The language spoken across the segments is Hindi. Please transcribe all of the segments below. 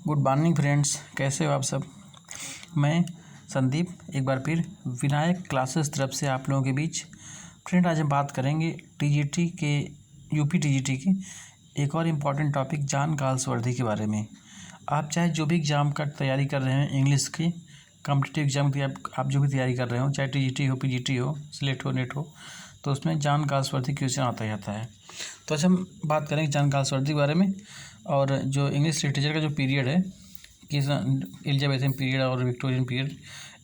गुड मॉर्निंग फ्रेंड्स, कैसे हो आप सब। मैं संदीप एक बार फिर विनायक क्लासेस तरफ से आप लोगों के बीच। फ्रेंड, आज हम बात करेंगे टीजीटी के यूपी टीजीटी के एक और इम्पॉर्टेंट टॉपिक जान गाल्सवर्दी के बारे में। आप चाहे जो भी एग्ज़ाम का तैयारी कर रहे हैं, इंग्लिश की कॉम्पिटिटिव एग्ज़ाम की आप जो भी तैयारी कर रहे हो, चाहे टीजीटी हो, पीजीटी हो, सिलेक्ट हो, नेट हो, तो उसमें जान गाल्सवर्दी क्वेश्चन आता ही आता है। तो आज हम बात करेंगे जान गाल्सवर्दी के बारे में, और जो इंग्लिश लिटरेचर का जो पीरियड है कि एलिजाबेथन पीरियड और विक्टोरियन पीरियड,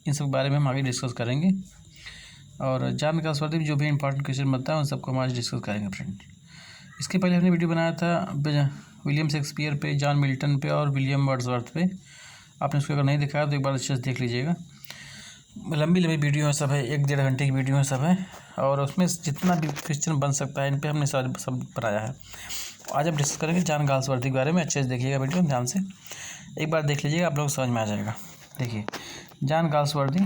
इन सब बारे में हम आगे डिस्कस करेंगे। और जान गाल्सवर्दी में जो भी इंपॉर्टेंट क्वेश्चन बनता है उन सबको हम आज डिस्कस करेंगे फ्रेंड। इसके पहले हमने वीडियो बनाया था विलियम शेक्सपियर पे, जॉन मिल्टन पे और विलियम वर्ड्सवर्थ पे। आपने उसको अगर नहीं दिखाया तो एक बार अच्छे से देख लीजिएगा। लंबी वीडियो है सब है, 1-1.5 घंटे की वीडियो है सब है, और उसमें जितना भी क्वेश्चन बन सकता है इन पे हमने सब बनाया है। आज हम डिस्कस करेंगे जान गाल्सवर्दी के बारे में। अच्छे से देखिएगा वीडियो, ध्यान से एक बार देख लीजिएगा, आप लोग समझ में आ जाएगा। देखिए, जान गाल्सवर्दी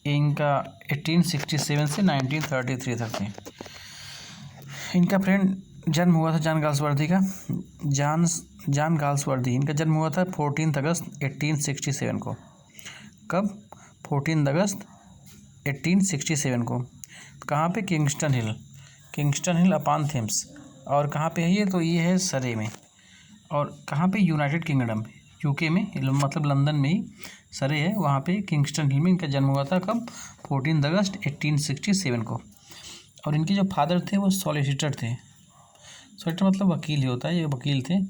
इनका 1867 से 1933 तक थे। इनका फ्रेंड जन्म हुआ था जान गाल्सवर्दी का। जान गाल्सवर्दी इनका जन्म हुआ था 14 अगस्त 1867 को। कब? 14 अगस्त 1867 को। कहाँ पे? किंगस्टन हिल अपॉन थेम्स। और कहाँ पे है ये? तो ये है सरे में। और कहाँ पे? यूनाइटेड किंगडम, यूके में, मतलब लंदन में ही सरे है, वहाँ पे किंगस्टन हिल में इनका जन्म हुआ था। कब? 14 अगस्त 1867 को। और इनके जो फादर थे वो सॉलिसिटर थे। सॉलिसिटर मतलब वकील ही होता है, ये वकील थे,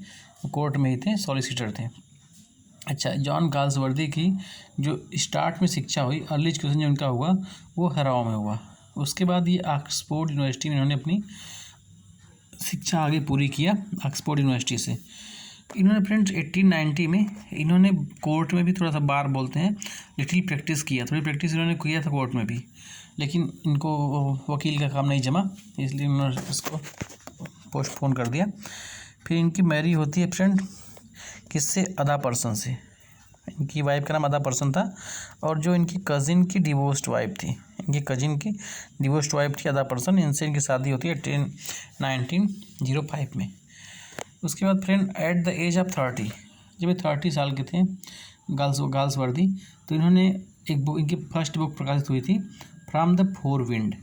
कोर्ट में ही थे, सॉलिसिटर थे। अच्छा, जॉन गाल्सवर्दी की जो स्टार्ट में शिक्षा हुई, अर्ली एजुकेशन जो इनका हुआ वो हराओ में हुआ। उसके बाद ये ऑक्सफोर्ड यूनिवर्सिटी में इन्होंने अपनी शिक्षा आगे पूरी किया, ऑक्सफोर्ड यूनिवर्सिटी से। इन्होंने फ्रेंड्स 1890 में इन्होंने कोर्ट में भी थोड़ा सा, बार बोलते हैं, लिटिल प्रैक्टिस किया, थोड़ी प्रैक्टिस इन्होंने किया था कोर्ट में भी, लेकिन इनको वकील का काम नहीं जमा, इसलिए उन्होंने इसको पोस्टपोन कर दिया। फिर इनकी मैरी होती है फ्रेंड किससे? अदा पर्सन से। इनकी वाइफ का नाम अदा पर्सन था, और जो इनकी कज़िन की डिवोर्स्ड वाइफ थी, इनकी कज़िन की डिवोर्स्ड वाइफ थी अदा पर्सन, इनसे इनकी शादी होती है 1905 में। उसके बाद friend at the age of 30, जब ये 30 साल के थे गाल्सवर्दी, तो इन्होंने एक बुक, इनकी फर्स्ट बुक प्रकाशित हुई थी, फ्रॉम द फोर विंड।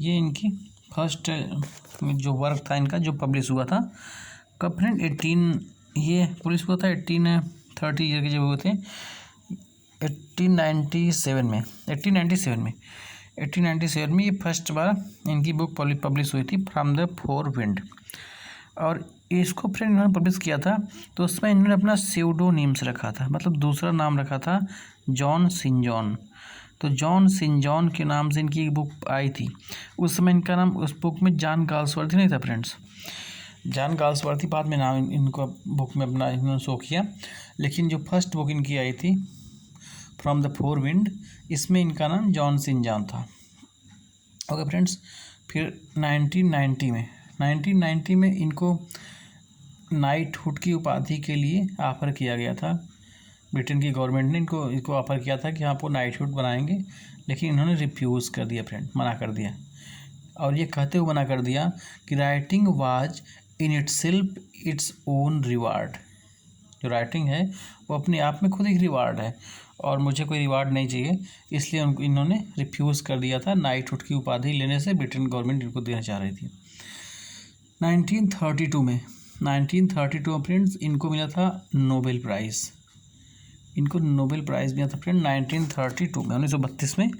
ये इनकी फर्स्ट जो वर्क था इनका, जो पब्लिश हुआ था। कब फ्रेंड? 1830 ईयर के जब हुए थे, 1897 में ये फर्स्ट बार इनकी बुक पब्लिश हुई थी, फ्रॉम द फोर विंड। और इसको फ्रेंड इन्होंने पब्लिश किया था, तो उसमें इन्होंने अपना स्यूडोनिम्स रखा था, मतलब दूसरा नाम रखा था जॉन सिंजॉन। तो जॉन सिंजॉन के नाम से इनकी बुक आई थी। उस समय इनका नाम, उस बुक में जान गाल्सवर्दी नहीं था फ्रेंड्स। जान गाल्सवर्दी बाद में नाम इनको बुक में अपना इन्होंने शो किया, लेकिन जो फर्स्ट बुक इनकी आई थी फ्रॉम द फोर विंड, इसमें इनका नाम जॉन सिंजॉन था। ओके फ्रेंड्स, फिर 1990 में इनको नाइटहुड की उपाधि के लिए ऑफ़र किया गया था। ब्रिटेन की गवर्नमेंट ने इनको ऑफ़र किया था कि आपको नाइटहुड बनाएंगे, लेकिन इन्होंने रिफ्यूज़ कर दिया फ्रेंड, मना कर दिया। और ये कहते हुए मना कर दिया कि writing was in itself its own reward. जो राइटिंग है वो अपने आप में खुद एक रिवार्ड है, और मुझे कोई रिवार्ड नहीं चाहिए, इसलिए इन्होंने रिफ्यूज़ कर दिया था नाइटहुड की उपाधि लेने से। ब्रिटेन गवर्नमेंट इनको देना चाह रही थी। 1932 में फ्रेंड्स इनको मिला था नोबेल प्राइज़। इनको नोबेल प्राइज़ मिला था फ्रेंड 1932 में, 1932 में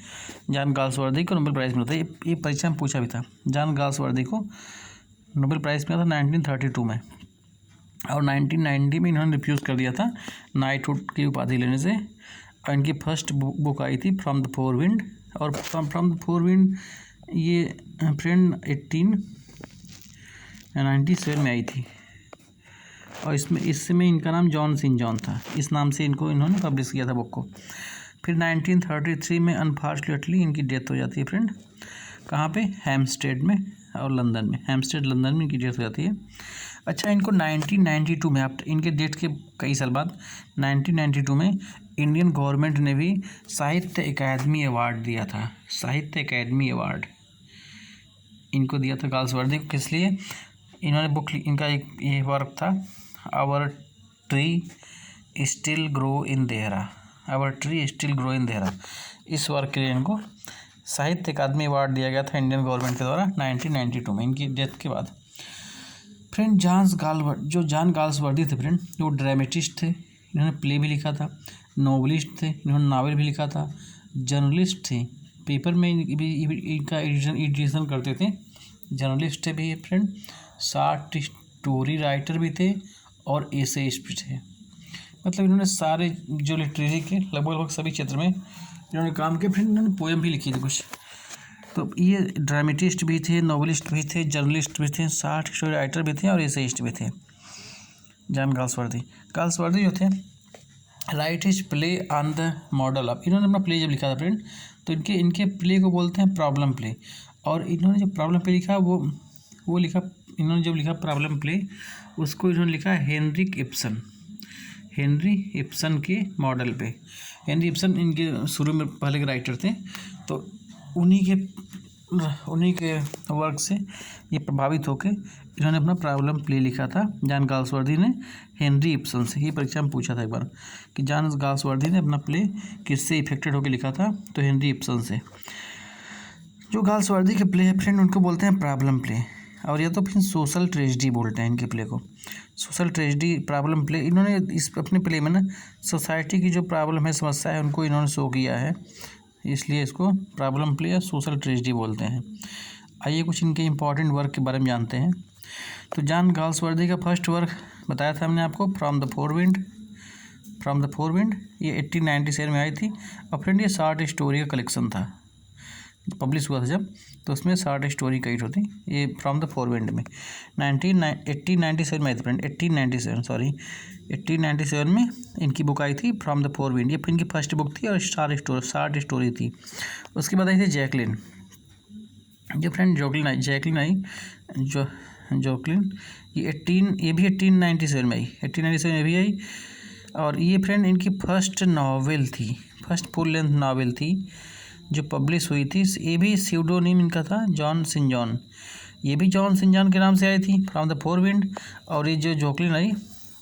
जान गाल्सवर्दी को नोबेल प्राइज़ मिला था। ये परीक्षा में पूछा भी था, जान गाल्सवर्दी को नोबेल प्राइज़ मिला था 1932 में। और 1990 में इन्होंने रिफ्यूज़ कर दिया था नाइटहुड की उपाधि लेने से। और इनकी फर्स्ट बुक आई थी फ्रॉम द फोर विंड। और फ्रॉम द फोर विंड ये फ्रेंड 1897 में आई थी, और इसमें इनका नाम जॉन सिंजॉन था, इस नाम से इन्होंने पब्लिश किया था बुक को। फिर 1933 में अनफॉर्चुनेटली इनकी डेथ हो जाती है फ्रेंड। कहाँ पे? हैम्पस्टेड में और लंदन में। हैम्पस्टेड लंदन में इनकी डेथ हो जाती है। अच्छा, इनको 1992 में, आप इनके डेथ के कई साल बाद 1992 में इंडियन गवर्नमेंट ने भी साहित्य अकादमी अवार्ड दिया था। साहित्य अकादमी अवार्ड इनको दिया था गाल्सवर्दी को। किस लिए? इन्होंने बुक, इनका एक ये वर्क था our tree still grow in Dehra, our tree still grow in Dehra, इस वर्क के लिए इनको साहित्य अकादमी अवार्ड दिया गया था इंडियन गवर्नमेंट के द्वारा 1992 में, इनकी डेथ के बाद। फ्रेंड जॉन गाल्सवर्दी थे फ्रेंड, जो ड्रामेटिस्ट थे, इन्होंने प्ले भी लिखा था, नॉवलिस्ट थे, इन्होंने नावल भी लिखा था, जर्नलिस्ट थे, पेपर में इनका एडिशन करते थे, जर्नलिस्ट थे भी फ्रेंड, शॉर्ट स्टोरी राइटर भी थे और एसेइस्ट भी थे। मतलब इन्होंने सारे जो लिटरेरी के लगभग सभी क्षेत्र में इन्होंने काम किया। फ्रेंड इन्होंने पोएम भी लिखी थी कुछ। तो ये ड्रामेटिस्ट भी थे, नॉवलिस्ट भी थे, जर्नलिस्ट भी थे, शॉर्ट स्टोरी राइटर भी थे और एसेइस्ट भी थे। जॉन गाल्सवर्दी जो थे right his play on the model of, इन्होंने अपना प्ले जब लिखा था फ्रेंड तो इनके प्ले को बोलते हैं प्रॉब्लम प्ले। और इन्होंने जो प्रॉब्लम प्ले लिखा वो लिखा, इन्होंने जब लिखा प्रॉब्लम प्ले उसको इन्होंने लिखा हेनरी इब्सन के मॉडल पे। हेनरी इब्सन इनके शुरू में पहले के राइटर थे, तो उन्हीं के वर्क से ये प्रभावित होकर इन्होंने अपना प्रॉब्लम प्ले लिखा था। जॉन गाल्सवर्दी ने हेनरी इब्सन से, ये परीक्षा में पूछा था एक बार कि जॉन गाल्सवर्दी ने अपना प्ले किससे इफेक्टेड होकर लिखा था, तो हेनरी इब्सन से। जो गाल्सवर्दी के प्ले है फ्रेंड उनको बोलते हैं प्रॉब्लम प्ले, और या तो फिर सोशल ट्रेजेडी बोलते हैं इनके प्ले को, सोशल ट्रेजेडी प्रॉब्लम प्ले। इन्होंने इस अपने प्ले में ना सोसाइटी की जो प्रॉब्लम है, समस्या है, उनको इन्होंने शो किया है, इसलिए इसको प्रॉब्लम प्ले या सोशल ट्रेजेडी बोलते हैं। आइए कुछ इनके इंपॉर्टेंट वर्क के बारे में जानते हैं। तो जॉन गाल्सवर्दी का फर्स्ट वर्क बताया था हमने आपको, फ्रॉम द फोर विंड, ये 1897 में आई थी। और फ्रेंड ये शॉर्ट स्टोरी का कलेक्शन था, पब्लिश हुआ था जब, तो उसमें शॉर्ट स्टोरी कई होती, ये फ्रॉम द फोर विंड में 1897 में आई थी फ्रेंड, 1897 में इनकी बुक आई थी फ्रॉम द फोर विंड। ये इनकी फर्स्ट बुक थी और शॉर्ट स्टोरी थी। उसके बाद आई थी जैकलिन, जो फ्रेंड जैकलिन आई ये भी 1897 में आई, 1897 में भी आई। और ये फ्रेंड इनकी फर्स्ट नॉवेल थी, फर्स्ट फुल लेंथ नॉवेल थी जो पब्लिश हुई थी। ये भी स्यूडोनिम इनका था जॉन सिंजॉन, ये भी जॉन सिंजॉन के नाम से आई थी फ्रॉम द फोर विंड। और ये जो जैकलिन आई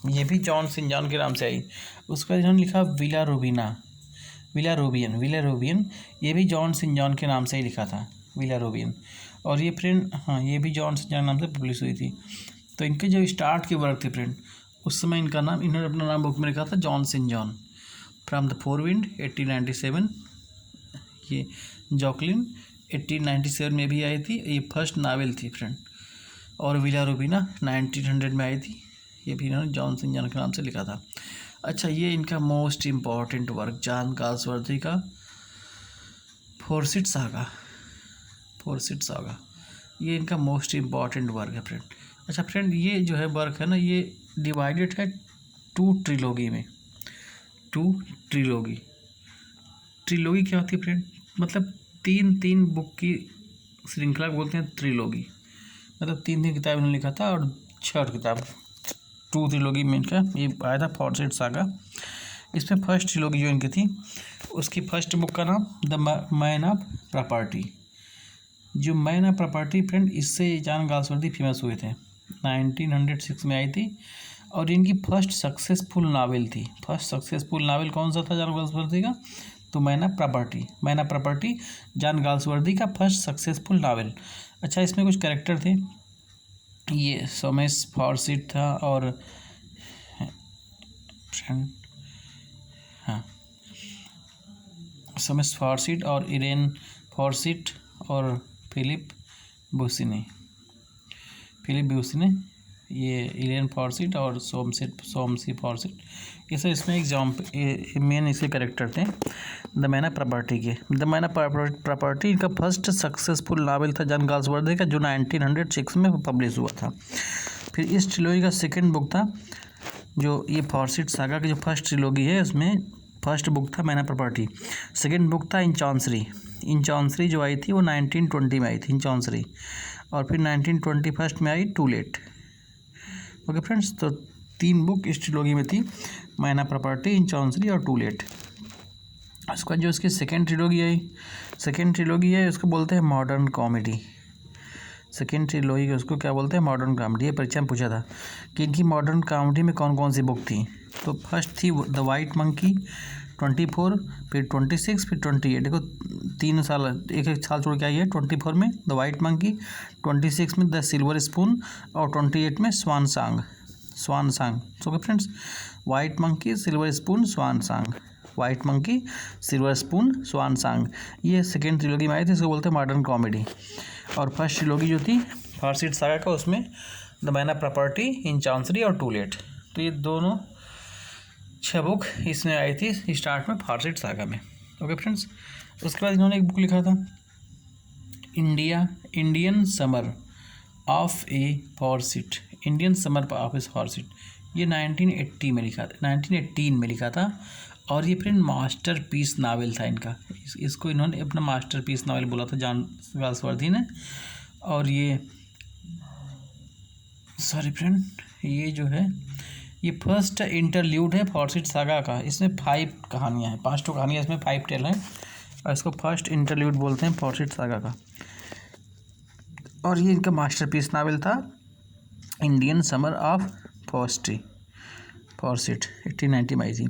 ये भी जॉन सिंजॉन के नाम से आई। उसके बाद इन्होंने लिखा विला रोबियन, ये भी जॉन सिंजॉन के नाम से ही लिखा था, विला रोबियन। और ये फ्रेंड ये भी जॉन सिंजॉन नाम से पब्लिश हुई थी। तो इनके जो स्टार्ट के वर्क थे फ्रेंड, उस समय इनका नाम, इन्होंने अपना नाम बुक में लिखा था John सिंजॉन। From the four wind 1897, ये जैकलिन 1897 में भी आई थी, ये फर्स्ट नावल थी फ्रेंड। और विला रोबिना 1900 में आई थी, ये भी इन्होंने जॉन सिंजॉन के नाम से लिखा था। अच्छा, ये इनका most important work John Galsworthy का फोर्सिट सागा, ये इनका मोस्ट इम्पॉर्टेंट वर्क है फ्रेंड। अच्छा फ्रेंड, ये जो है वर्क है ना, ये डिवाइडेड है टू ट्रिलॉगी में। ट्रिलॉगी क्या होती है फ्रेंड, मतलब तीन बुक की श्रृंखला बोलते हैं ट्रिलॉगी। मतलब तीन किताब इन्होंने लिखा था और 6 किताब, 2 ट्रिलॉगी में इनका ये आया था फोर्सिट सागा। इसमें फर्स्ट ट्रिलॉगी जो इनकी थी, उसकी फर्स्ट बुक का नाम द मैन ऑफ प्रॉपर्टी। जो मैन ऑफ प्रॉपर्टी फ्रेंड, इससे जॉन गाल्सवर्दी फेमस हुए थे, 1906 में आई थी। और इनकी फर्स्ट सक्सेसफुल नावल कौन सा था जॉन गाल्सवर्दी का, तो man of property John Galsworthy का फर्स्ट सक्सेसफुल नावल। अच्छा, इसमें कुछ कैरेक्टर थे, ये सोमेस फॉर्सिट था और सोमेस फॉर्सिट और इरेन फॉर्सिट और फिलिप ब्यूसिने, ये इलेन फॉर्सिट और सोमसी फॉर्सिट, ये सब इसमें मेन इसके कैरेक्टर थे द मैन ऑफ प्रॉपर्टी के। द मैन ऑफ प्रॉपर्टी इनका फर्स्ट सक्सेसफुल नावल था जॉन गाल्सवर्दी का, जो 1906 में पब्लिश हुआ था। फिर इस ट्रिलॉजी का सेकंड बुक था, जो ये फॉर्सिट सागा की जो फर्स्ट ट्रिलॉजी है, उसमें फर्स्ट बुक था man of property, second book था इन चांसरी जो आई थी वो 1920 में आई थी इन चांसरी। और फिर 1921 में आई टू लेट। ओके फ्रेंड्स, तो 3 बुक इस ट्रिलॉजी में थी, man of property, in chancery और टू लेट। उसके बाद जो इसकी सेकेंड ट्रिलॉगी है उसको बोलते हैं मॉडर्न कॉमेडी। सेकेंड ट्रिलॉगी उसको क्या बोलते हैं, मॉडर्न कॉमेडी। ये परीक्षा में पूछा था कि इनकी मॉडर्न कॉमेडी में कौन कौन सी बुक थी। तो फर्स्ट थी द वाइट मंकी 24, फिर 26, फिर 28। देखो 3 साल, एक साल छोड़ के आई है। 24 में द वाइट मंकी, 26 में द सिल्वर स्पून और 28 में swan song. Okay friends, white monkey, silver spoon, swan song, white monkey, silver spoon, swan song, ये सेकेंड ट्रिलॉगी में आई थी, इसको बोलते हैं मॉडर्न कॉमेडी। और फर्स्ट ट्रिलॉगी जो थी फारसीट सागा का, उसमें the man of property, in chancery और टू लेट। तो ये दोनों 6 बुक इसमें आई थी स्टार्ट में फारसीट सागा में। ओके फ्रेंड्स, उसके बाद इन्होंने एक बुक लिखा था Indian summer of a Forsyte, Indian summer of a Forsyte. ये 1980 में लिखा था, 1918 में लिखा था। और ये फ्रेंड मास्टर पीस नावल था इनका। इसको इन्होंने अपना मास्टर पीस नावल बोला था जॉन गाल्सवर्दी ने। और ये सॉरी फ्रेंड, ये जो है ये फर्स्ट इंटरल्यूड है फारसीट सागा का। इसमें 5 कहानियाँ हैं, 5 कहानियाँ इसमें, 5 टेल हैं, और इसको फर्स्ट इंटरल्यूड बोलते हैं फारसीट सागा का। और ये इनका मास्टरपीस नावल था इंडियन समर ऑफ फारसीट 1890 में आई थी।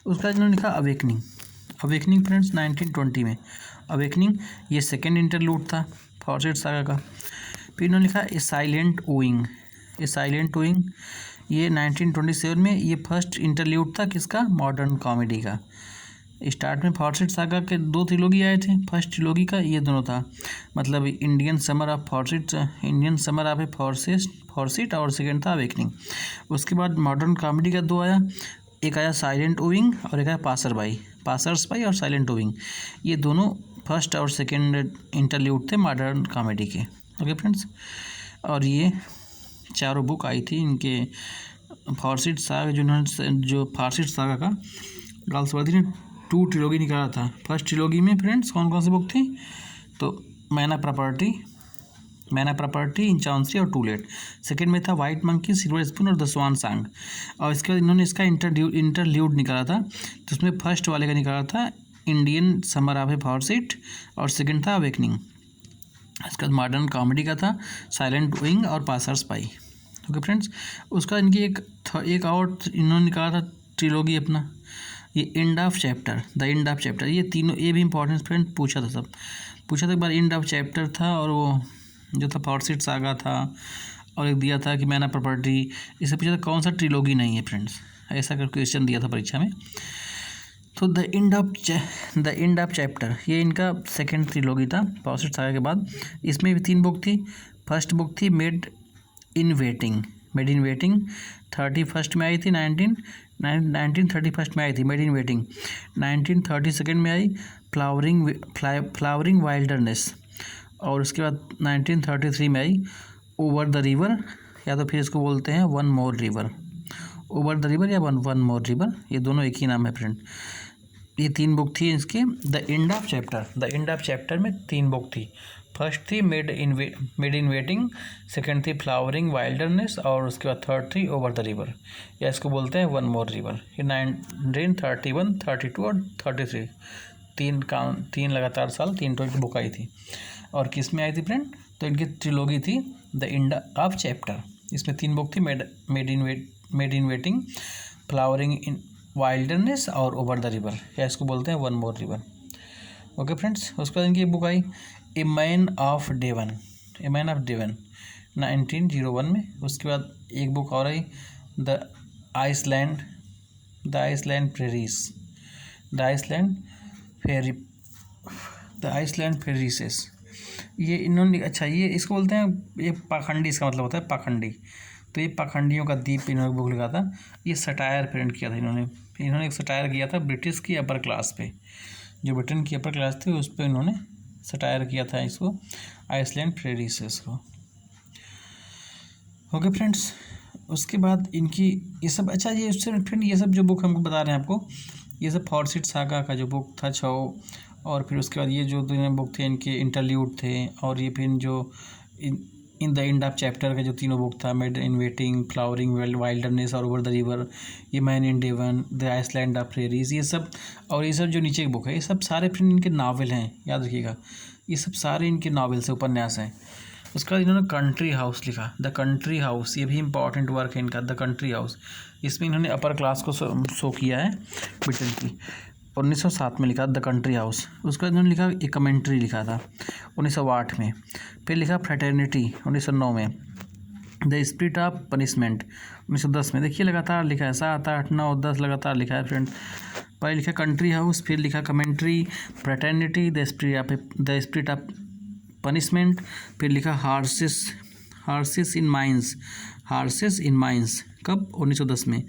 उसका इन्होंने लिखा अवेकनिंग फ्रेंड्स 1920 में। अवेकनिंग ये सेकेंड इंटरल्यूड था फारसीट सागा का। फिर इन्होंने लिखा ए साइलेंट ओइंग ये 1927 में। ये फर्स्ट इंटरल्यूड था किसका, मॉडर्न कॉमेडी का। स्टार्ट में फारसीट सागा के 2 ट्रिलॉगी आए थे, फर्स्ट ट्रिलॉगी का ये दोनों था, मतलब इंडियन समर ऑफ फारसीट और सेकेंड था अवेकनिंग। उसके बाद मॉडर्न कॉमेडी का 2 आया, एक आया साइलेंट ओइंग और एक आया पासर्स बाई और साइलेंट ओइंग। ये दोनों फर्स्ट और सेकेंड इंटरल्यूड थे मॉडर्न कॉमेडी के। ओके फ्रेंड्स, और ये चारों बुक आई थी इनके फारसीट सागा, जो फारसीट सागा का गाल्सवर्दी ने 2 ट्रिलॉगी निकाला था। फर्स्ट ट्रिलॉगी में फ्रेंड्स कौन कौन सी बुक थी, तो man of property, in chancery और टू लेट। सेकेंड में था वाइट मंकी, सिल्वर स्पून और द स्वान सॉन्ग। और इसके बाद इन्होंने इसका इंटरल्यूड निकाला था, तो उसमें फर्स्ट वाले का निकाला था इंडियन समर ऑफ फारसीट और सेकेंड था अवेकनिंग। इसका मॉडर्न कॉमेडी का था साइलेंट ओइंग और पासर्स बाई। ओके फ्रेंड्स, उसका इनकी एक और इन्होंने निकाला था ट्रिलॉगी अपना, ये द एंड ऑफ चैप्टर। ये तीनों, ये भी इंपॉर्टेंट फ्रेंड पूछा था एक बार। एंड ऑफ चैप्टर था, और वो जो था फारसीट सागा था, और एक दिया था कि मैन ऑफ प्रॉपर्टी। इससे पूछा था कौन सा ट्रिलॉगी नहीं है फ्रेंड्स, ऐसा कर क्वेश्चन दिया था परीक्षा में। तो द एंड ऑफ चैप्टर ये इनका सेकेंड ट्रिलॉगी था फारसीट सागा के बाद। इसमें भी 3 बुक थी। फर्स्ट बुक थी मेड इन वेटिंग 31 में आई थी, 1931 में आई थी मेड इन वेटिंग। 1932 में आई फ्लावरिंग वाइल्डरनेस। और उसके बाद 1933 में आई ओवर द रिवर, या तो फिर इसको बोलते हैं one more river, over the river या वन मोर रिवर, ये दोनों एक ही नाम है फ्रेंड। ये 3 बुक थी इसके। द एंड ऑफ चैप्टर में 3 बुक थी। फर्स्ट थी मेड इन वेटिंग, सेकेंड थी फ्लावरिंग वाइल्डरनेस, और उसके बाद थर्ड थी ओवर द रिवर, या इसको बोलते हैं वन मोर रिवर। ये 1931, 32 और 33 तीन लगातार साल 3 की बुक आई थी। और किस में आई थी फ्रेंड, तो इनकी ट्रिलॉगी थी द एंड ऑफ चैप्टर। इसमें 3 बुक थी made in waiting, flowering in wilderness और ओवर द रिवर, या इसको बोलते हैं one more river. Okay friends, उसके बाद इनकी बुक आई ए मैन ऑफ डेवन 1901 में। उसके बाद एक बुक और आई द आइसलैंड फेरिसेस। ये इन्होंने, अच्छा ये इसको बोलते हैं, ये पाखंडी, इसका मतलब होता है पाखंडी। तो ये पाखंडियों का द्वीप इन्होंने बुक लिखा था। ये सटायर प्रिंट किया था इन्होंने एक सटायर किया था ब्रिटिश की अपर क्लास पे, जो ब्रिटेन की अपर क्लास थी उस पर इन्होंने सटायर किया था इसको, आइसलैंड फेरिसेस को। ओके फ्रेंड्स, उसके बाद इनकी ये सब, अच्छा ये उससे फ्रेंड ये सब जो बुक हमको बता रहे हैं आपको, ये सब फारसीट सागा का जो बुक था 6, और फिर उसके बाद ये जो 2 बुक थे इनके इंटरल्यूड थे। और ये फिर जो in the end of chapter का जो 3 बुक था made in waiting, flowering wilderness और ओवर द रिवर, ये man in Devon, the island of fairies, ये सब। और ये सब जो नीचे की बुक है, ये सब सारे फ्रेंड इनके नावल हैं, याद रखिएगा, ये सब सारे इनके नावल से उपन्यास हैं। उसका बाद इन्होंने कंट्री हाउस लिखा, द कंट्री हाउस, ये भी इंपॉर्टेंट वर्क है इनका, द कंट्री हाउस। इसमें इन्होंने अपर क्लास को शो किया है ब्रिटेन की। 1907 में लिखा द कंट्री हाउस। उसके बाद इन्होंने लिखा एक कमेंट्री लिखा था 1908 में। फिर लिखा फ्रेटर्निटी 1909 में। द स्पिरिट ऑफ पनिशमेंट 1910 में। देखिए लगातार लिखा है, 7, 8, 9, 10 लगातार लिखा है फ्रेंड। पहले लिखा कंट्री हाउस, फिर लिखा commentary, fraternity, the spirit of punishment, फिर लिखा हार्सेस इन माइंस कब 1910 में।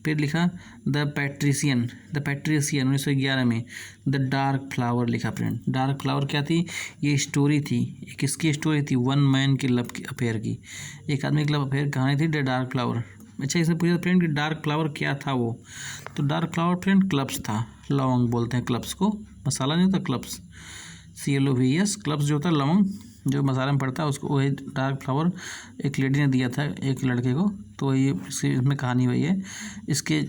फिर लिखा द पैट्रिशियन 1911 में। द डार्क फ्लावर लिखा फ्रेंड। डार्क फ्लावर क्या थी? ये स्टोरी थी, एक किसकी स्टोरी थी? वन मैन के लव अफेयर की, एक आदमी के लव अफेयर कहानी थी द डार्क फ्लावर। अच्छा, इसमें पूछा फ्रेंड कि डार्क फ्लावर क्या था वो? तो डार्क फ्लावर फ्रेंड क्लब्स था, लौंग बोलते हैं क्लब्स को, मसाला नहीं होता क्लब्स, CLOVES, क्लब्स जो होता है लौंग जो मसाले में पड़ता है उसको, वही डार्क फ्लावर एक लेडी ने दिया था एक लड़के को। तो ये इसमें कहानी वही है। इसके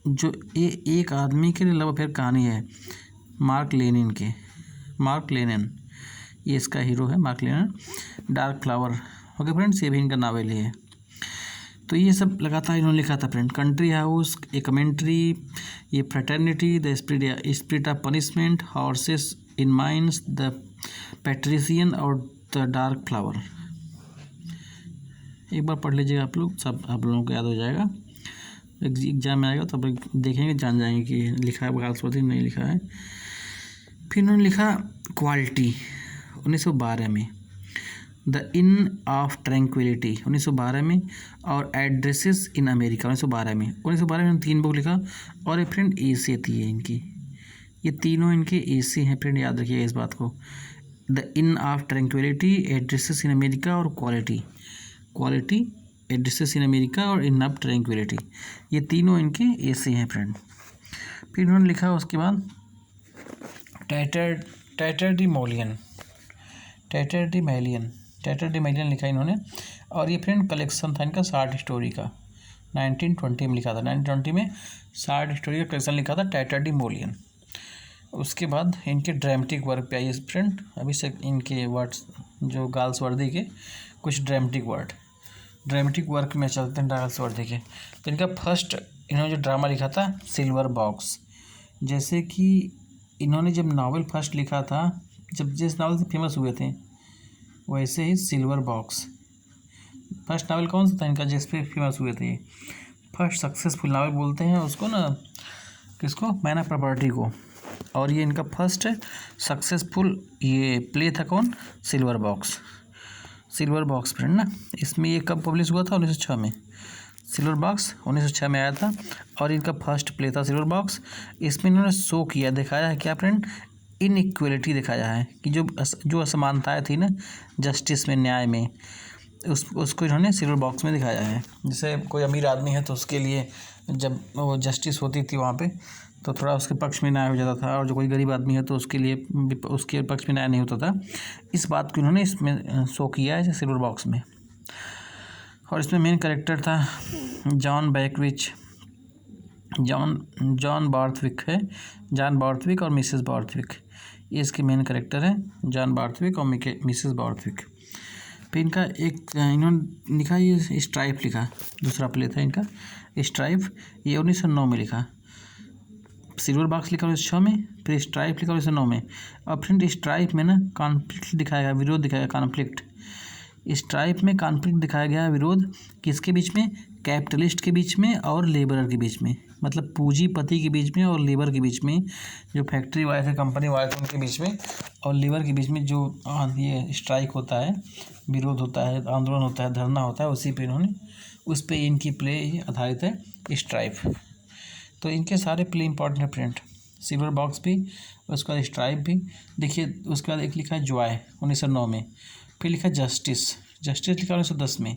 जो एक आदमी के लिए लव अफेयर कहानी है मार्क लेनिन, ये इसका हीरो है mark Lenin. Dark flower okay friends, ये भी इनका नावल है। तो ये सब लगातार इन्होंने लिखा था फ्रेंड। कंट्री हाउस, ए कमेंट्री, ये fraternity, the spirit of punishment, horses in mines, the patrician और द डार्क फ्लावर। एक बार पढ़ लीजिएगा आप लोग, सब आप लोगों को याद हो जाएगा। एग्जाम में आएगा तो आप देखेंगे, जान जाएंगे कि लिखा है बगालसवर्दी नहीं लिखा है। फिर उन्होंने लिखा क्वालिटी 1912 में, द इन ऑफ ट्रैंक्विलिटी 1912 में, और एड्रेसेस इन अमेरिका 1912 में। 1912 में 3 बुक लिखा। और ये फ्रेंड एसे थी इनकी, ये तीनों इनके एसे हैं फ्रेंड, याद रखिएगा इस बात को। The in of tranquillity, addresses in America और क्वालिटी, एड्रेसेस इन अमेरिका और इन ऑफ ट्रैंक्विलिटी, ये तीनों इनके एसे हैं फ्रेंड। फिर इन्होंने लिखा उसके बाद टैटर डी मैलियन लिखा इन्होंने। और ये फ्रेंड कलेक्शन था इनका शॉर्ट स्टोरी का, 1920 में लिखा था। 1920 में शॉर्ट स्टोरी का कलेक्शन लिखा था टैटर डी मैलियन। उसके बाद इनके ड्रामेटिक वर्क पे आइए फ्रेंड। अभी से इनके वर्ड्स जो गाल्सवर्दी के कुछ ड्रामेटिक वर्क में चलते हैं गाल्सवर्दी के। तो इनका फर्स्ट इन्होंने जो ड्रामा लिखा था सिल्वर बॉक्स। जैसे कि इन्होंने जब नावल फर्स्ट लिखा था, जब जिस नावल से फेमस हुए थे, वैसे ही सिल्वर बॉक्स फर्स्ट नावल कौन सा था इनका जिस पे फेमस हुए थे? फर्स्ट सक्सेसफुल नावल बोलते हैं उसको ना, किसको? मैन ऑफ प्रॉपर्टी को। और ये इनका फर्स्ट सक्सेसफुल ये प्ले था कौन? सिल्वर बॉक्स फ्रेंड ना। इसमें ये कब पब्लिश हुआ था? 1906 में। सिल्वर बॉक्स 1906 में आया था और इनका फर्स्ट प्ले था सिल्वर बॉक्स। इसमें इन्होंने शो किया, दिखाया है क्या फ्रेंड? इनइक्वलिटी दिखाया है कि जो असमानताएँ थी ना जस्टिस में, न्याय में, उसको इन्होंने सिल्वर बॉक्स में दिखाया है। जैसे कोई अमीर आदमी है तो उसके लिए जब वो जस्टिस होती थी वहाँ पे तो थोड़ा उसके पक्ष में न्याय हो जाता था, और जो कोई गरीब आदमी है तो उसके लिए उसके पक्ष में न्याय नहीं होता था। इस बात को इन्होंने इसमें शो किया है सिल्वर बॉक्स में। और इसमें मेन कैरेक्टर था जॉन बार्थविक और मिसेस बार्थविक। ये इसके मेन कैरेक्टर हैं, जॉन बार्थविक और मिसेस बार्थविक। फिर इनका एक इन्होंने लिखा ये स्ट्राइप लिखा, दूसरा प्ले था इनका स्ट्राइप, ये 1909 में लिखा। सिल्वर बॉक्स लिखा 1906 में, फिर स्ट्राइप लिखा 1909 में। और फ्रेंड स्ट्राइप में ना कॉन्फ्लिक्ट दिखाया गया, विरोध दिखाया गया, कॉन्फ्लिक्ट। स्ट्राइप में कॉन्फ्लिक्ट दिखाया गया, विरोध किसके बीच में? कैपिटलिस्ट के बीच में और लेबरर के बीच में, मतलब पूंजीपति के बीच में और लेबर के बीच में, जो फैक्ट्री वाले थे, कंपनी वाले थे, उनके बीच में और लेबर के बीच में जो ये स्ट्राइक होता है, विरोध होता है, आंदोलन होता है, धरना होता है, उसी पे इन्होंने, उस पे इनकी प्ले आधारित है स्ट्राइप। तो इनके सारे प्ले इंपॉर्टेंट है फ्रेंड, सिल्वर बॉक्स भी, उसके बाद स्ट्राइप भी। देखिए उसके बाद एक लिखा है जॉय 1909 में, फिर लिखा जस्टिस लिखा 1910 में।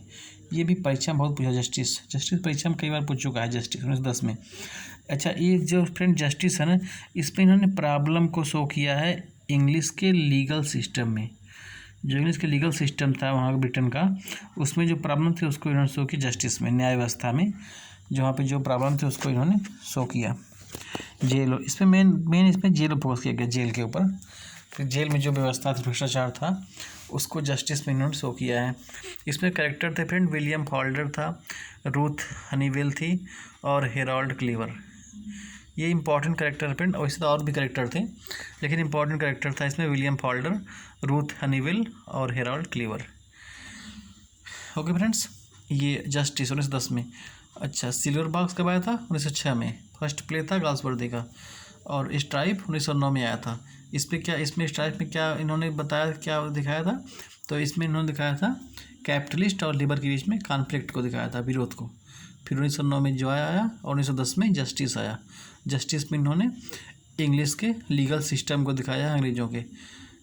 ये भी परीक्षा में बहुत पूछा, जस्टिस परीक्षा में कई बार पूछ चुका है जस्टिस 1910 में। अच्छा, ये जो फ्रेंड जस्टिस है ना, इस पर इन्होंने प्रॉब्लम को शो किया है इंग्लिश के लीगल सिस्टम में। जो इंग्लिश के लीगल सिस्टम था वहाँ ब्रिटेन का, उसमें जो प्रॉब्लम थी उसको इन्होंने शो किया जस्टिस में, न्याय व्यवस्था में जहाँ पे जो प्रॉब्लम थे उसको इन्होंने शो किया। जेल, इसमें मेन इसमें जेल फोकस किया गया, जेल के ऊपर। जेल में जो व्यवस्था थी, भ्रष्टाचार था, उसको जस्टिस में इन्होंने शो किया है। इसमें कैरेक्टर थे फ्रेंड, विलियम फॉल्डर था, रूथ हनीवेल थी और हेरोल्ड क्लीवर। ये इंपॉर्टेंट कैरेक्टर है फ्रेंड, और इसमें और भी कैरेक्टर थे, लेकिन इंपॉर्टेंट कैरेक्टर था इसमें विलियम फॉल्डर, रूथ हनीवेल और हेरोल्ड क्लीवर। ओके फ्रेंड्स, ये जस्टिस 1910 में। अच्छा, सिल्वर बॉक्स कब आया था? 1906 में। फर्स्ट प्ले था गाल्सवर्दी का। और स्ट्राइप 1909 में आया था। इस पे क्या, इसमें स्ट्राइप में क्या इन्होंने बताया, क्या दिखाया था? तो इसमें इन्होंने दिखाया था कैपिटलिस्ट और लेबर के बीच में कॉन्फ्लिक्ट को दिखाया था, विरोध को। फिर 1909 में जॉय आया और 1910 में जस्टिस आया। जस्टिस में इन्होंने इंग्लिश के लीगल सिस्टम को दिखाया, अंग्रेज़ों के,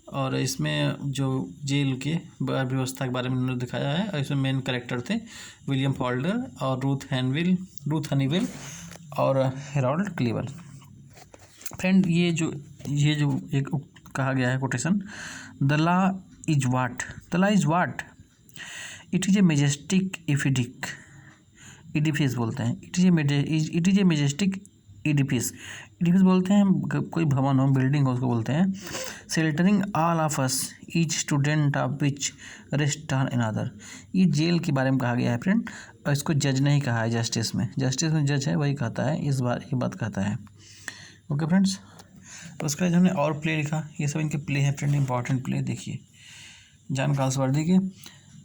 और इसमें जो जेल के व्यवस्था के बारे में उन्होंने दिखाया है। और इसमें मेन कैरेक्टर थे विलियम फॉल्डर और रूथ हनीवेल और हेरोल्ड क्लीवर। फ्रेंड, ये जो एक कहा गया है quotation, the law is what, the law is what, it is a Majestic Edifice बोलते हैं। It is a Majestic Edifice बोलते हैं, कोई भवन हो, बिल्डिंग हो, उसको बोलते हैं। Sheltering all of us, each student of which rest on another. ये जेल के बारे में कहा गया है फ्रेंड, और इसको जज नहीं कहा है जस्टिस में जज है वही कहता है, इस बार ये बात कहता है। ओके फ्रेंड्स, तो उसके बाद हमने और प्ले लिखा, ये सब इनके प्ले हैं फ्रेंड, इंपॉर्टेंट प्ले। देखिए, जॉन गाल्सवर्दी के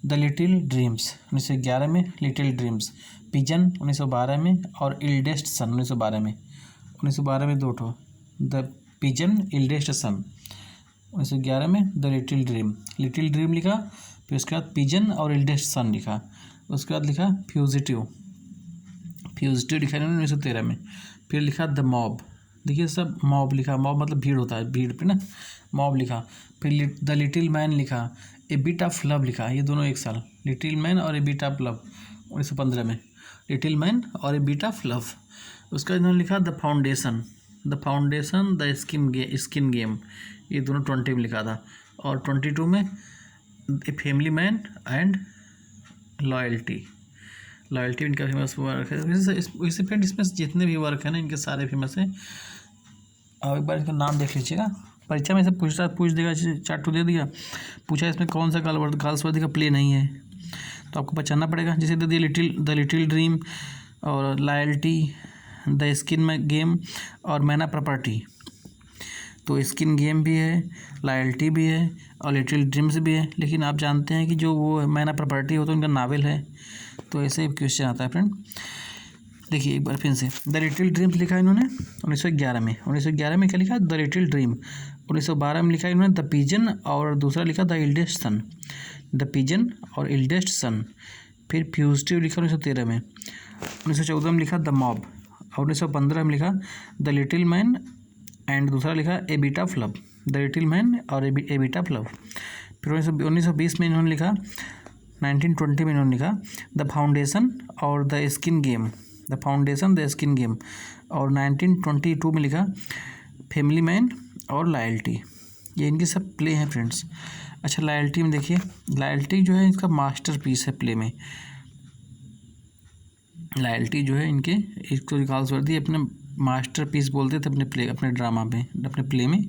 द लिटिल ड्रीम्स 1911 में, लिटिल ड्रीम्स, पिजन 1912 में और इल्डेस्ट सन 1912 में। 1912 में 2 ठो, द पिजन, इल्डेस्ट सन। 1911 में द लिटिल ड्रीम लिखा, फिर उसके बाद पिजन और इल्डेस्ट सन लिखा। उसके बाद लिखा फ्यूजिटिव लिखा इन्होंने 1913 में। फिर लिखा द मॉब, देखिए सब मॉब लिखा, मॉब मतलब भीड़ होता है, भीड़ पे ना मॉब लिखा। फिर द लिटिल मैन लिखा, ए बिट ऑफ लव लिखा, ये दोनों एक साल, लिटिल मैन और ए बिट ऑफ लव 1915 में, लिटिल मैन और ए बिट ऑफ लव। उसका इन्होंने लिखा the foundation, the skin game, ये दोनों 20 में लिखा था। और 22 में ए फैमिली मैन एंड लॉयल्टी इनका फेमस वर्क है। वैसे फ्रेंड, इसमें जितने भी वर्क है ना, इनके सारे फेमस हैं। और एक बार इसका नाम देख लीजिएगा, परीक्षा में से पूछ देगा, चार्ट दे दिया, पूछा इसमें कौन सा गाल्सवर्दी का प्ले नहीं है, तो आपको पहचानना पड़ेगा। जैसे दे दिया द लिटिल ड्रीम और लॉयल्टी, द स्किन गेम और मैना प्रॉपर्टी। तो स्किन गेम भी है, लॉयल्टी भी है और लिटिल ड्रीम्स भी है। लेकिन आप जानते हैं कि जो वो मैना प्रॉपर्टी हो तो उनका नावल है, तो ऐसे क्वेश्चन आता है फ्रेंड। देखिए एक बार फिर से, द लिटिल ड्रीम्स लिखा इन्होंने 1911 में। 1911 में क्या लिखा? The little dream. 1912 में लिखा इन्होंने द पिजन, और दूसरा लिखा द इल्डेस्ट सन, द पिजन और इल्डेस्ट सन। फिर फ्यूजिटिव लिखा 1913 में। 1914 में लिखा द मॉब, और 1915 में लिखा द लिटिल मैन एंड दूसरा लिखा ए bit of love, the little man और ए बिट ऑफ लव। फिर 1920 में इन्होंने लिखा, 1920 में इन्होंने लिखा द फाउंडेशन और द स्किन गेम, और 1922 में लिखा फैमिली मैन और लॉयल्टी। ये इनके सब प्ले हैं फ्रेंड्स। अच्छा, लॉयल्टी में देखिए, लॉयल्टी जो है इसका मास्टरपीस है प्ले में। लॉयल्टी जो है इनके, इसको गाल्सवर्दी अपने मास्टरपीस बोलते थे अपने ड्रामा में, अपने प्ले में।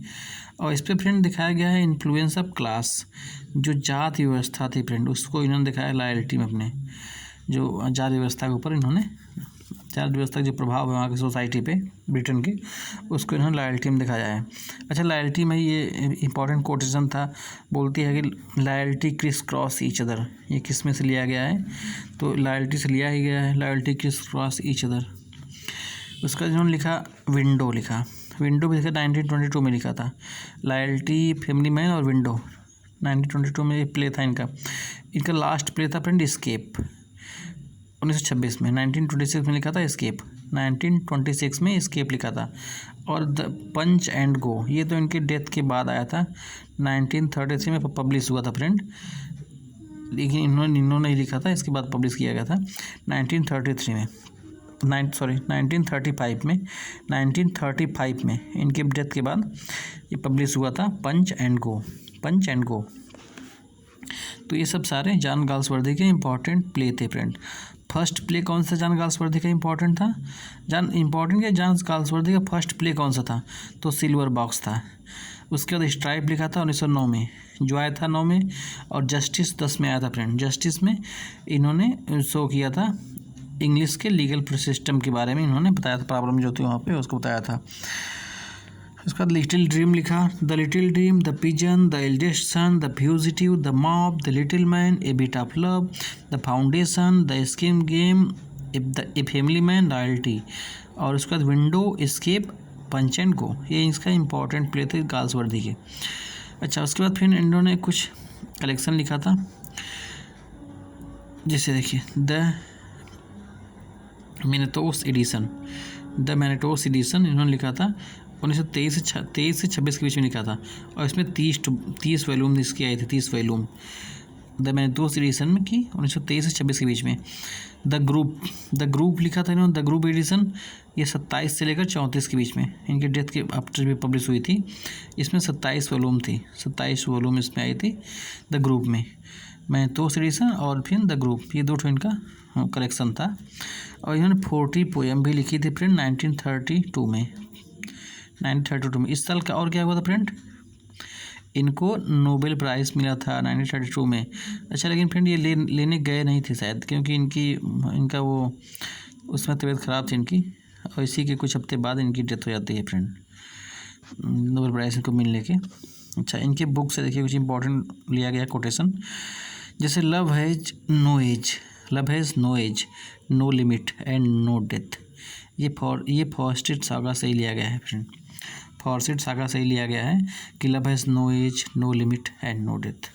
और इस पे फ्रेंड दिखाया गया है इन्फ्लुएंस ऑफ क्लास, जो जाति व्यवस्था थी फ्रेंड, उसको इन्होंने दिखाया लॉयल्टी में। अपने जो जाति व्यवस्था के ऊपर इन्होंने, जाति व्यवस्था का जो प्रभाव है वहाँ की सोसाइटी पे ब्रिटेन के, उसको इन्होंने लॉयल्टी में दिखाया है। अच्छा, लॉयल्टी में ये इंपॉर्टेंट कोटेशन था, बोलती है कि loyalty criss cross each other. ये किस में से लिया गया है? तो लॉयल्टी से लिया ही गया है, loyalty criss cross each other. उसका इन्होंने लिखा विंडो भी लिखा 1922 में लिखा था। लॉयल्टी, फैमिली मैन और विंडो 1922 में प्ले था इनका लास्ट प्ले था फ्रेंड एस्केप 1926 में। 1926 में लिखा था एस्केप, 1926 में एस्केप लिखा था। और द पंच एंड गो, ये तो इनके डेथ के बाद आया था, 1933 में पब्लिश हुआ था फ्रेंड, लेकिन इन्होंने ही लिखा था, इसके बाद पब्लिश किया गया था 1933 में, 1935 में इनके डेथ के बाद ये पब्लिश हुआ था पंच एंड गो। तो ये सब सारे जॉन गाल्सवर्दी के इम्पॉर्टेंट प्ले थे फ्रेंड। फर्स्ट प्ले कौन सा जॉन गाल्सवर्दी का इम्पॉर्टेंट था? जॉन गाल्सवर्दी का फर्स्ट प्ले कौन सा था? तो सिल्वर बॉक्स था। उसके बाद स्ट्राइप लिखा था 1909 में, जो आया था 9 में, और जस्टिस 10 में आया था फ्रेंड। जस्टिस में इन्होंने शो किया था इंग्लिश के लीगल सिस्टम के बारे में, इन्होंने बताया था प्रॉब्लम जो थी वहाँ पे उसको बताया था। उसके बाद लिटिल ड्रीम लिखा, the little dream, the pigeon, the eldest son, the fugitive, the mob, the little man, a bit of love, the foundation, the scheme game, a family man, royalty. और उसके बाद window, escape, punch and go, ये इसका इंपॉर्टेंट प्ले थे गाल्सवर्दी के। अच्छा, उसके बाद फिर इन्होंने कुछ कलेक्शन लिखा था, जैसे देखिए द मैनेटोस एडिशन, द मैनेटोस एडिशन इन्होंने लिखा था 1923 से 26 के बीच में लिखा था, और इसमें 30 वॉल्यूम इसकी आई थी, 30 वॉल्यूम द मैनेटोस एडिशन में की 1923 से 26 के बीच में। द ग्रुप लिखा था इन्होंने, द ग्रुप एडिशन, ये 27 से लेकर 34 के बीच में, इनकी डेथ के आफ्टर भी पब्लिश हुई थी। इसमें 27 वॉल्यूम थी, 27 वॉल्यूम इसमें आई थी द ग्रुप में। मैनेटोस एडिशन और फिर द ग्रुप, ये दो इनका कलेक्शन था। और इन्होंने 40 पोएम भी लिखी थी फ्रेंड 1932 में, 1932 में। इस साल का और क्या हुआ था फ्रेंड, इनको नोबेल प्राइज़ मिला था 1932 में। अच्छा, लेकिन फ्रेंड ये लेने गए नहीं थे शायद, क्योंकि इनका वो उसमें तबीयत ख़राब थी इनकी, और इसी के कुछ हफ्ते बाद इनकी डेथ हो जाती है फ्रेंड, नोबेल प्राइज़ इनको मिलने के। अच्छा, इनके बुक से देखिए कुछ इंपॉर्टेंट लिया गया कोटेशन, जैसे love has no age, love has no age, no limit and no death, ये फॉरेस्ट सागा से ही लिया गया है फ्रेंड, फॉरेस्ट सागा से ही लिया गया है कि love has no age, no limit and no death.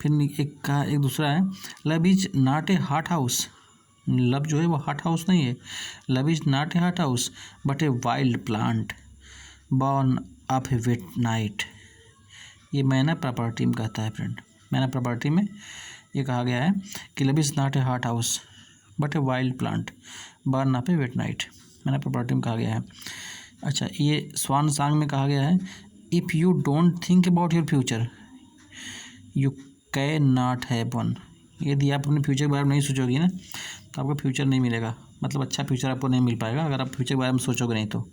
फिर एक दूसरा है, love is not a hot house, love जो है वो हॉट हाउस नहीं है, love is not a hot house but a wild plant born of a wet night, ये मैना प्रॉपर्टी में कहता है फ्रेंड, मैना प्रॉपर्टी में ये कहा गया है कि love is not a hot house but a wild plant burn of a wet night, मैंने प्रॉपर्टी में कहा गया है। अच्छा, ये स्वान सॉन्ग में कहा गया है, if you don't think about your future you can not have one, यदि आप अपने फ्यूचर के बारे में नहीं सोचोगे ना तो आपको फ्यूचर नहीं मिलेगा, मतलब अच्छा फ्यूचर आपको नहीं मिल पाएगा अगर आप फ्यूचर के बारे में सोचोगे नहीं तो।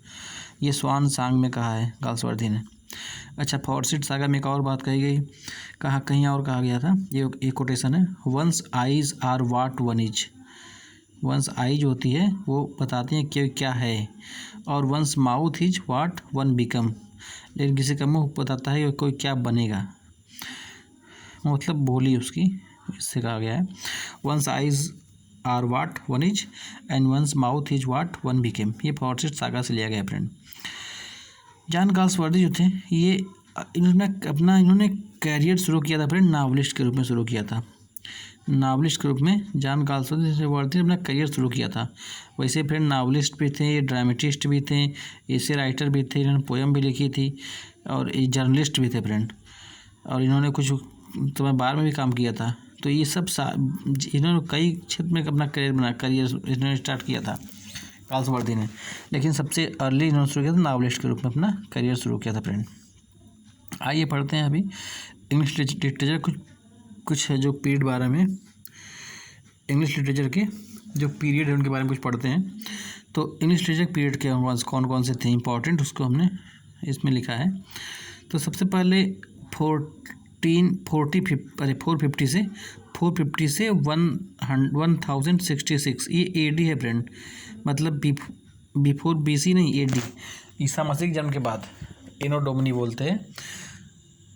ये स्वान सॉन्ग में कहा है गाल्सवर्दी ने। अच्छा, फॉरेस्ट सागा में एक और बात कही गई, कहीं और कहा गया था, ये कोटेशन है, one's eyes are what one is, one's eyes होती है वो बताती हैं कि क्या है, और one's mouth is what one become, लेकिन किसी का मुँह बताता है कि कोई क्या बनेगा, मतलब बोली उसकी, इससे कहा गया है one's eyes are what one is and one's mouth is what one became, ये फॉरेस्ट सागा से लिया गया फ्रेंड। जॉन गाल्सवर्दी जो थे ये इन्होंने कैरियर शुरू किया था फ्रेंड, नावलिस्ट के रूप में शुरू किया था, नावलिस्ट के रूप में जॉन गाल्सवर्दी ने अपना करियर शुरू किया था। वैसे फ्रेंड नावलिस्ट भी थे, ये ड्रामेटिस्ट भी थे, ऐसे राइटर भी थे, इन्होंने पोएम भी लिखी थी, और ये जर्नलिस्ट भी थे फ्रेंड, और इन्होंने कुछ तो बार में भी काम किया था। तो ये सब इन्होंने कई क्षेत्र में अपना करियर इन्होंने स्टार्ट किया था गाल्सवर्दी ने, लेकिन सबसे अर्ली इन्होंने शुरू किया था नावलिस्ट के रूप में अपना करियर शुरू किया था फ्रेंड। आइए पढ़ते हैं अभी इंग्लिश लिटरेचर कुछ है जो पीरियड बारे में, इंग्लिश लिटरेचर के जो पीरियड है उनके बारे में कुछ पढ़ते हैं। तो इंग्लिश लिटरेचर पीरियड के कौन कौन से थे इंपॉर्टेंट, उसको हमने इसमें लिखा है। तो सबसे पहले 450 से 1066, ये एडी है फ्रेंड, मतलब बिफोर बीसी नहीं, एडी, ईसा मसीह के जन्म के बाद, एनो डोमिनी बोलते हैं।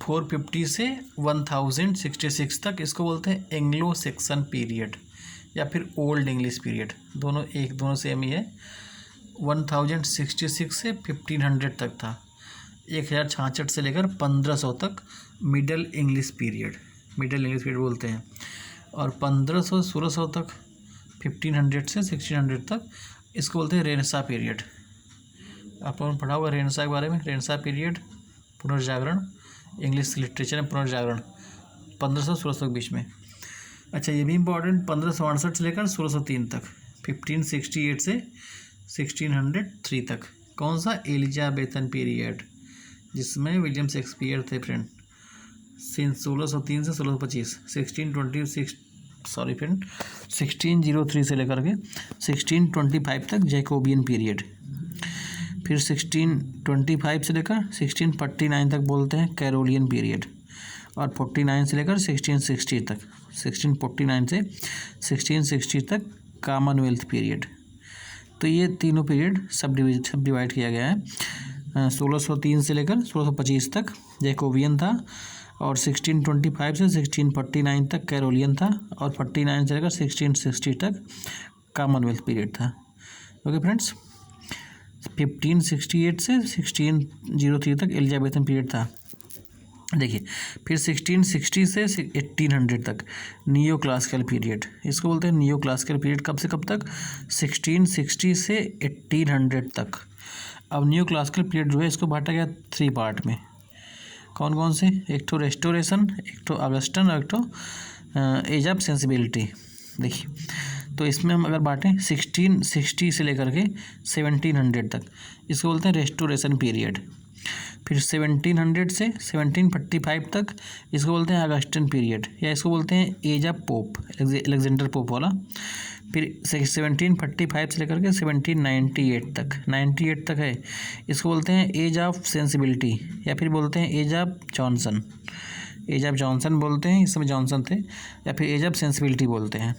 450 से 1066 तक इसको बोलते हैं एंग्लो सेक्सन पीरियड या फिर ओल्ड इंग्लिश पीरियड, दोनों सेम ही है। 1066 से 1500 तक था, 1066 से लेकर 1500 तक मिडल इंग्लिश पीरियड बोलते हैं, और 1500 1600 तक, 1500 से 1600 तक इसको बोलते हैं रेनेसां पीरियड। आप लोगों ने पढ़ा होगा रेनेसां के बारे में, रेनेसां पीरियड पुनर्जागरण, इंग्लिश लिटरेचर में पुनर्जागरण 1500-1600 के बीच में। अच्छा, ये भी इम्पोर्टेंट, 1568 से लेकर 1603 तक, 1568 से 1603 तक कौन सा, एलिजाबेथन पीरियड, जिसमें विलियम शेक्सपियर थे फ्रेंड, 1603 से 1625, 1603 से लेकर के 1625 तक जैकोबियन पीरियड। फिर 1625 से लेकर 1649 तक बोलते हैं कैरोलियन पीरियड, और 49 से लेकर 1660 तक, 1649 से 1660 तक कॉमनवेल्थ पीरियड। तो ये तीनों पीरियड सब डिवाइड किया गया है। 1603 से लेकर 1625 तक जैकोबियन था, और 1625 से 1649 तक कैरोलियन था, और 49 से लेकर 1660 तक कॉमनवेल्थ पीरियड था। ओके फ्रेंड्स, 1568 से 1603 तक एलिजाबेथन पीरियड था। देखिए, फिर 1660 से 1800 तक नियो क्लासिकल पीरियड, इसको बोलते हैं नियो क्लासिकल पीरियड। कब से कब तक? 1660 से 1800 तक। अब नियो क्लासिकल पीरियड जो है इसको बांटा गया 3 पार्ट में। कौन कौन से? एक तो रेस्टोरेशन, एक तो ऑगस्टन, और एक तो एज ऑफ सेंसिबिलिटी। देखिए, तो इसमें हम अगर बांटें 1660 से लेकर के 1700 तक, इसको बोलते हैं रेस्टोरेशन पीरियड। फिर 1700 से 1745 तक इसको बोलते हैं ऑगस्टन पीरियड, या इसको बोलते हैं age of Pope, Alexander Pope वाला। फिर 1745 से लेकर के 1798 तक, 98 तक है, इसको बोलते हैं एज ऑफ सेंसिबिलिटी, या फिर बोलते हैं age of Johnson. Age of Johnson बोलते हैं, इस समय जॉनसन थे, या फिर एज ऑफ सेंसिबिलिटी बोलते हैं।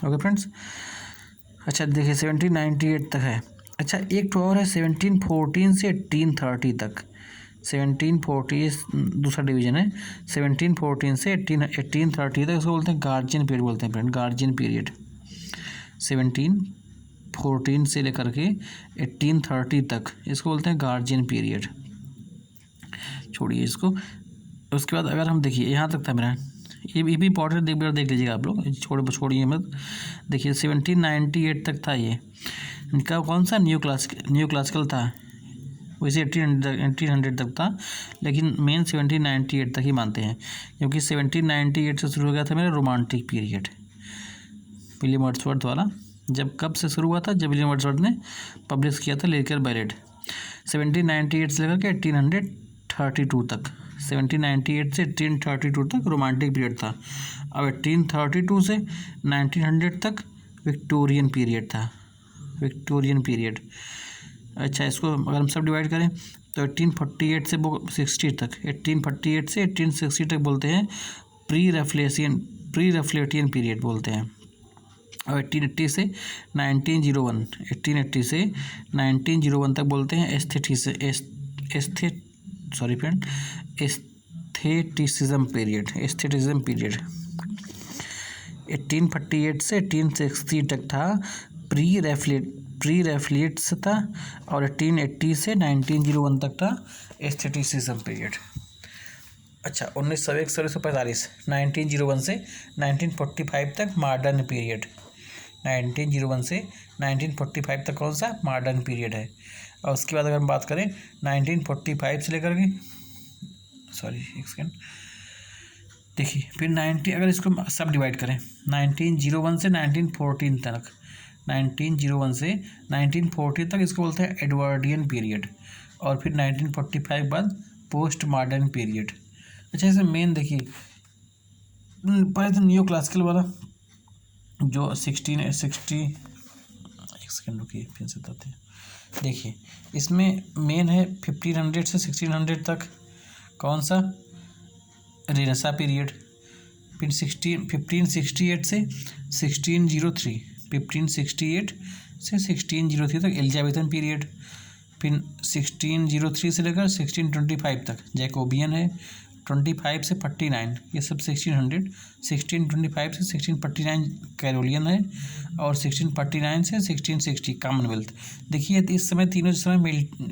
ओके फ्रेंड्स, अच्छा देखिए 1798 तक है। अच्छा, एक तो और है 1714 से 1830 तक। 1740 दूसरा डिवीजन है, 1714 से 1830 तक, इसको बोलते हैं गार्जियन पीरियड बोलते हैं फ्रेंड, गार्जियन पीरियड। 1714 से लेकर के 1830 तक इसको बोलते हैं गार्जियन पीरियड। छोड़िए इसको। उसके बाद अगर हम देखिए यहाँ तक था मेरा, ये भी इंपॉर्टेंट देख लीजिएगा आप लोग, छोड़िए मत। देखिए 1798 तक था ये, इनका कौन सा न्यू क्लासिकल था, वैसे 1800 तक था, लेकिन मेन 1798 तक ही मानते हैं, क्योंकि 1798 से शुरू हो गया था मेरा रोमांटिक पीरियड, विलियम वर्ड्सवर्थ वाला। जब कब से शुरू हुआ था? जब विलियम वर्ड्सवर्थ ने पब्लिश किया था लिरिकल बैलेड। 1798 से लेकर के 1832 तक, 1798 से 1832 तक रोमांटिक पीरियड था। अब 1832 से 1900 तक विक्टोरियन पीरियड था, विक्टोरियन पीरियड। अच्छा, इसको अगर हम सब डिवाइड करें तो 1848 से 60 तक, 1848 से 1860 तक बोलते हैं प्री रेफ्लेटियन पीरियड बोलते हैं। और 1880 से 1901 तक बोलते हैं एस्थेटिसिज्म पीरियड। 1848 से 1860 तक था प्री रेफ्लेट्स था, और 1880 से 1901 तक था एस्थेटिसिज्म पीरियड। अच्छा, 1901 से 1945, 1901 से 1945 तक मॉडर्न पीरियड। 1901 से 1945 तक कौन सा? मॉडर्न पीरियड है। और उसके बाद अगर हम बात करें 1945 से लेकर के, एक सेकेंड, देखिए फिर 90, अगर इसको सब डिवाइड करें 1901 से 1914 तक, 1901 से 1940 तक इसको बोलते हैं एडवर्डियन पीरियड, और फिर 1945 बाद पोस्ट मॉडर्न पीरियड। अच्छा, इसमें मेन देखिए पहले तो न्यू क्लासिकल वाला जो 1660, एक सेकेंड रुकिए फिर से बताते हैं। देखिए इसमें मेन है 1500 से 1600 तक कौन सा? Renaissance period. फिर 1568 से 1603, 1568 से 1603 तक एलिजाबेथन पीरियड। फिर 1603 से लेकर 1625 तक जैकोबियन है। 25 से 49 ये सब 1600, 1625 से 1649 कैरोलियन है, और 1649 से 1660 कॉमनवेल्थ। देखिए इस समय तीनों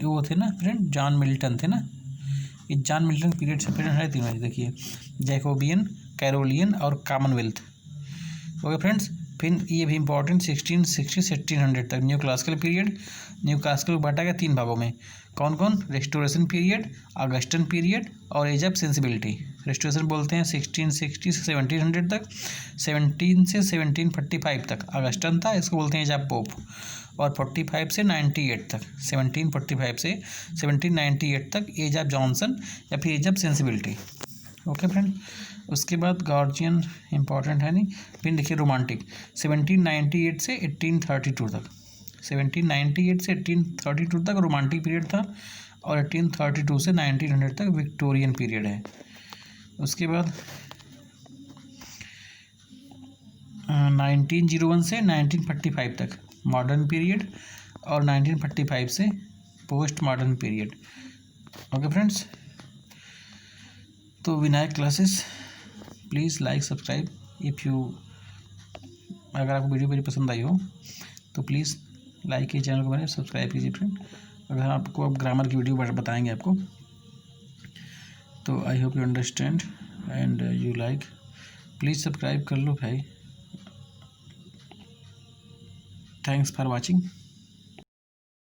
वो थे ना फ्रेंड, जॉन मिल्टन थे ना, ये जॉन मिल्टन पीरियड से फ्रेंड है तीनों। देखिए जैकोबियन, कैरोलियन और कॉमनवेल्थ। ओके फ्रेंड्स, फिर ये भी इंपॉर्टेंट 1660 से 1800 तक new classical period. New classical बांटा गया 3 भागों में, कौन कौन? रेस्टोरेशन पीरियड, ऑगस्टन पीरियड और एज ऑफ सेंसिबिलिटी। रेस्टोरेशन बोलते हैं 1660 से 1700 तक, 17 से 1745 तक ऑगस्टन था, इसको बोलते हैं एज ऑफ पोप, और 45 से 98 तक, 1745 से 1798 तक एज ऑफ जॉनसन या फिर age of sensibility. Okay friend, उसके बाद गार्जियन इंपॉर्टेंट है नहीं। फिर देखिए रोमांटिक 1798 से 1832 तक, 1798 से 1832 तक रोमांटिक पीरियड था और 1832 से 1900 तक विक्टोरियन पीरियड है। उसके बाद 1901 से 1945 तक मॉडर्न पीरियड और 1945 से post modern period. Okay friends, तो Vinayak classes please like subscribe if you, अगर आपको वीडियो मेरी पसंद आई हो तो प्लीज़ लाइक कीजिए, चैनल को मेरे सब्सक्राइब कीजिए फ्रेंड। अगर आपको अब ग्रामर की वीडियो बताएंगे आपको, तो I hope you understand and you like. Please subscribe कर लो भाई। Thanks for watching.